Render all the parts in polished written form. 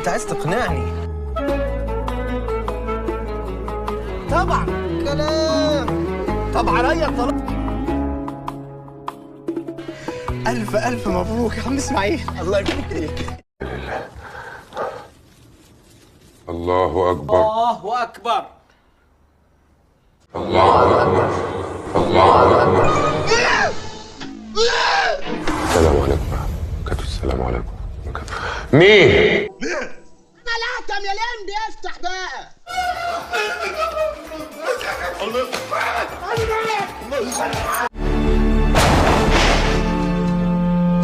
انت عايز تقنعني. طبعا كلام. طب عليا الطلاق. ألف ألف مبروك يا عم إسماعيل، الله يبارك فيك. الله أكبر. الله أكبر. الله أكبر. الله أكبر. السلام عليكم ورحمة الله. السلام عليكم. مين؟ أنا الأعتم يا لمبي، افتح بقى.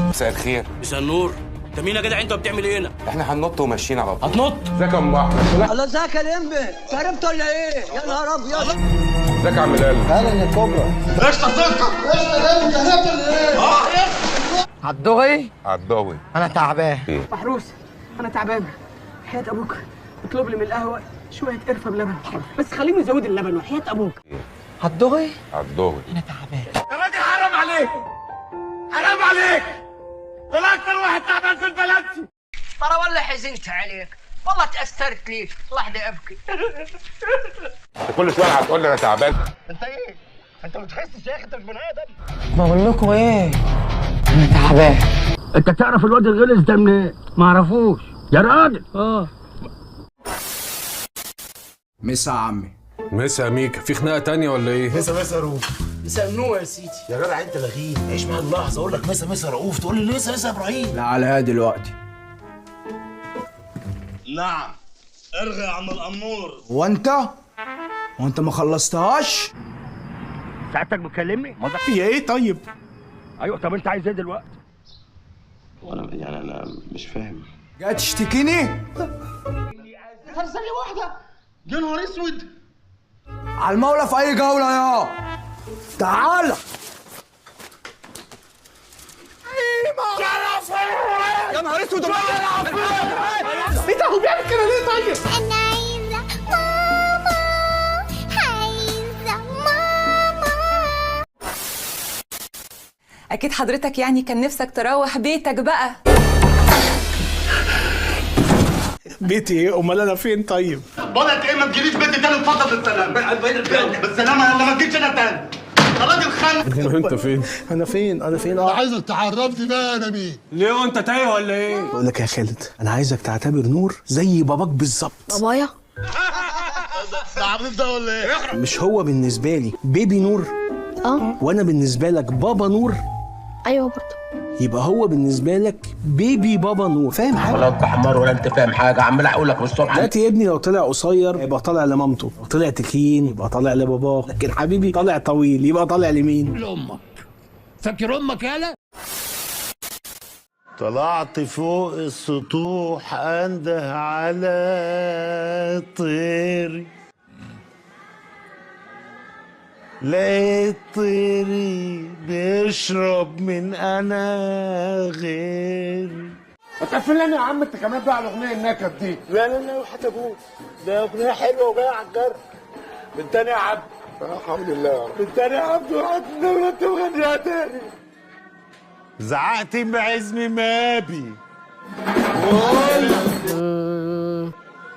مساء الخير. مساء النور. انت مين يا جدع؟ انت بتعمل ايه هنا؟ احنا هننط وماشيين على طول. هتنط؟ ازيك يا ام احمد؟ الله ازيك يا لمبي؟ انت عرفت ولا ايه؟ يا نهار ابيض. ازيك يا عم لال؟ اهلا يا كوبرا. ايش تصدق؟ ايش يا لمبي؟ عرفت ولا ايه؟ عالدغري؟ عالضاوي. انا تعبان. محروس، انا تعبان. حياة ابوك اطلب لي من القهوه شويه قرفه بلبن، بس خليني ازود اللبن وحياة ابوك. عالدغري؟ عالضاوي. انا تعبان. يا راجل حرام عليك، حرام عليك. طلع اكتر واحد تعبان في البلد. ترى والله حزنت عليك، والله تاثرت ليك، لحظه ابكي. انت كل شويه هتقول لي انا تعبان. انت ايه؟ انت ما بتحسش يا اخي؟ انت مش بني ادم. بقول لكم ايه؟ انا تعبان. انت تعرف الواد الغلس ده منين؟ ما اعرفوش يا راجل. مسا عمي. مسا ميكا، في خناقه تانية ولا ايه؟ مسا رؤوف. مساء النور يا سيدي. يا جدع انت لغيب، عيش معايا اللحظه. اقول لك مسا رؤوف تقول لي مسا ابراهيم. لا على هادي دلوقتي. نعم ارغي يا عم الامور. وانت ما خلصتهاش؟ ساعتك بتكلمني؟ في ايه طيب؟ ايوه. طب انت عايز ايه دلوقتي؟ انا مش فاهم. جاي تشتكيني؟ طب ثانيه واحده. يا نهار اسود. على المولى في اي جوله يا تعالى. يا نهار اسود. ايه ده؟ هو بيعمل كده ليه طيب؟ أنا عايزة ماما، عايزة ماما. أكيد حضرتك يعني كان نفسك تروح بيتك بقى. بيتي ايه؟ امال انا فين طيب؟ بقولك ايه، ما تجيليش بيتي تاني. اتفضل بالسلامه. بالسلامه يلا، ما تجيش انا تاني. يا راجل خان. انت فين؟ انا فين؟ انا عايزك تعرفني بقى انا مين. ليه وانت تايه ولا ايه؟ بقول لك يا خالد، انا عايزك تعتبر نور زي باباك بالظبط. بابايا؟ ده عبيط ده ولا ايه؟ مش هو بالنسبه لي بيبي نور؟ وانا بالنسبه لك بابا نور؟ ايوه برضه. يبقى هو بالنسبه لك بيبي بابا نور. فاهم حاجه؟ ولا انت حمار ولا انت فاهم حاجه. عمال اقول لك بالصبح. دلوقتي ابني لو طلع قصير يبقى طالع لمامته، لو طلع تخين يبقى طالع لباباه، لكن حبيبي طالع طويل يبقى طالع لمين؟ لامك. فاكر امك يالا؟ طلعت فوق السطوح انده على طيري، لقيت طيري بيشرب من انا غيري. هتقفل لنا يا عم انت كمان بقى على الاغنيه النكد دي. لا وحتى ابوك، ده اغنيه حلوه وجايه على الجرح. من تاني يا عبد. الحمد لله. من تاني يا عبد، وقعدت انت مغنيها تاني. زعقت بعزمي مابي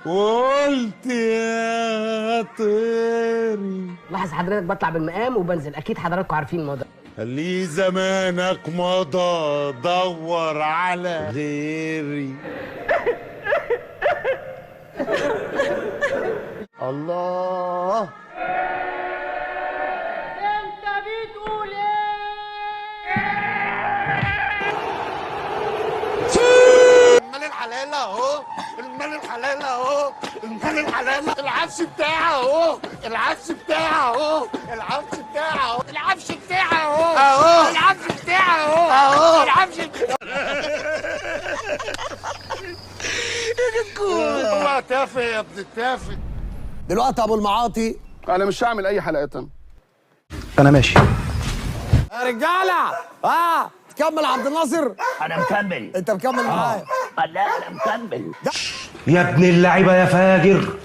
وقلت يا طيري. لاحظ حضرتك بطلع بالمقام وبنزل، اكيد حضراتكم عارفين الموضوع. خلي زمانك مضى دور على غيري. الله. انت بتقول ايه؟ المال الحلال اهو، المال الحلال اهو، المال الحلال. العفش بتاعه اهو، العفش بتاعه اهو، العفش بتاعه اهو، العفش بتاعه اهو، اهو العفش بتاعه اهو، اهو العفش بتاعه. هو تافه يا ابن التافه. دلوقتي ابو المعاطي انا مش هعمل اي حلقه تانية. انا ماشي يا رجاله. تكمل عبد الناصر؟ انا مكمل. انت مكمل معايا؟ لا انا مكمل. يا ابن اللعيبه يا فاجر،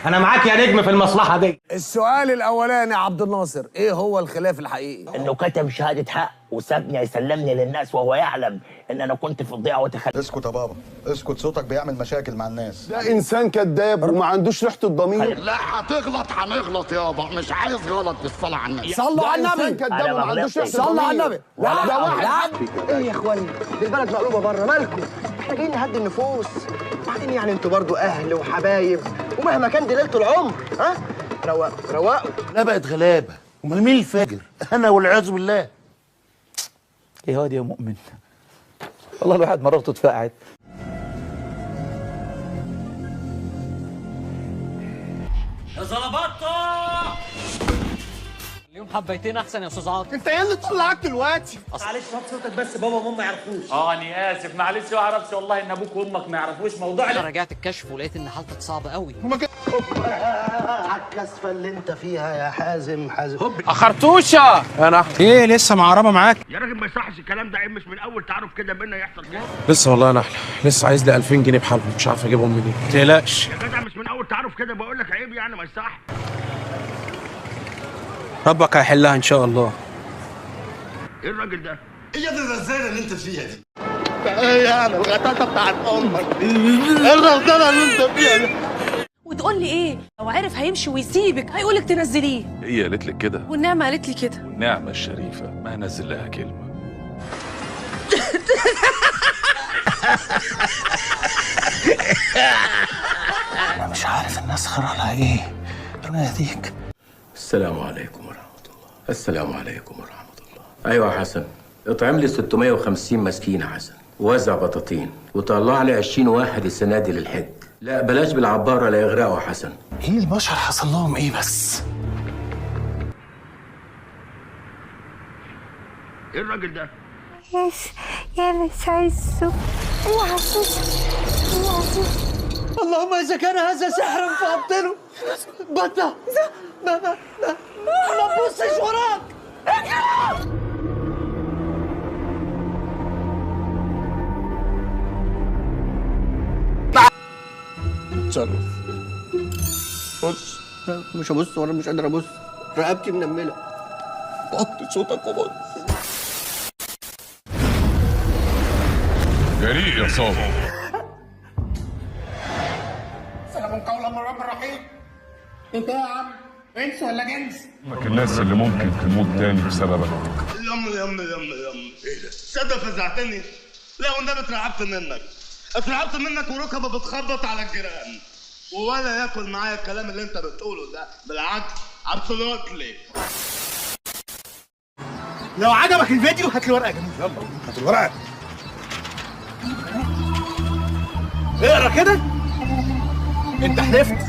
انا معاك يا نجم في المصلحه دي. السؤال الاولاني يا عبد الناصر، ايه هو الخلاف الحقيقي؟ انه كتب شهاده حق وسابني يسلمني للناس وهو يعلم ان انا كنت في الضيعه وتخلف. اسكت يا بابا، اسكت، صوتك بيعمل مشاكل مع الناس. ده انسان كذاب وما عندوش ريحه الضمير. لا هتغلط هنغلط يابا، مش عايز غلط بالصلاه على النبي. صلوا على النبي. كذاب وما عندوش ريحه الضمير. صلوا على النبي. ده واحد. ايه يا اخواني، دي البلد مقلوبه بره، مالكم؟ احنا جايين نهدي النفوس. وبعدين يعني انتوا برضو اهل وحبايب، ومهما كان دي ليله العمر، ها؟ روقوا. لا بقت غلابه، امال مين الفاجر؟ انا والعياذ بالله. ايه هادي يا مؤمن، والله الواحد مرته اتفقعت. يا زلبطه اليوم حبيتين احسن يا استاذ عاطف. انت ايه اللي طلعك دلوقتي؟ معلش وطي صوتك بس، بابا وماما ما يعرفوش. انا اسف، معلش ما اعرفش والله ان ابوك وامك ما يعرفوش موضوع. انا رجعت الكشف ولقيت ان حالتك صعبه قوي. على الكسفه اللي انت فيها يا حازم. اخرتوشه انا ايه لسه معربه معاك يا راجل ما يصحش الكلام ده، مش من اول تعرف كده بينا يحصل كده. لسه والله انا احلى لسه عايز لي 2000 جنيه بحالهم مش عارف اجيبهم منين. ما تقلقش يا جدع مش من اول تعرف كده، بقول لك عيب يعني ما يصح. ربك هيحلها ان شاء الله. ايه الراجل ده؟ ايه يا ابني الرزاله اللي انت فيها دي؟ ايه يعني الغطاطه بتاعت امك دي؟ ايه الرزاله اللي انت فيها دي؟ وتقول لي ايه؟ لو عرف هيمشي ويسيبك هيقولك تنزليه. هي قالت لك كده، والنعمه قالت لي كده. والنعمه الشريفه ما هنزل لها كلمه. انا مش عارف الناس خيرها ايه. انا يهديك. السلام عليكم ورحمة الله. السلام عليكم ورحمة الله. أيوة يا حسن، اطعم لي 650 مسكين يا حسن، ووزع بطاطين، وطلع لي 20 واحد السنة دي للحج. لا بلاش بالعبارة لا يغرقوا يا حسن. ايه البشر حصل لهم ايه بس؟ ايه الراجل ده؟ يا مش عايزه. يا حسوس يا حسوس. اللهم اذا كان هذا سحرا فابطله. بطه ما تبصش وراك. اتصرف. بص. مش هبص ولا مش قادر ابص، رقبتي منمله. وطي صوتك وبص. جريء يا صابر. سلام قولا من رب رحيم. انت يا عم انس ولا جنس؟ لك الناس اللي ممكن تموت تاني بسببك. يم ايه ده؟ تصدق فزعتني؟ لا والنبي اترعبت منك وركبه بتخبط على الجيران. ولا ياكل معايا الكلام اللي انت بتقوله ده، بالعكس ابسولوتلي. لو عجبك الفيديو هات لي ورقه جميله. يلا هات الورقه. اقرا كده. انت حلفت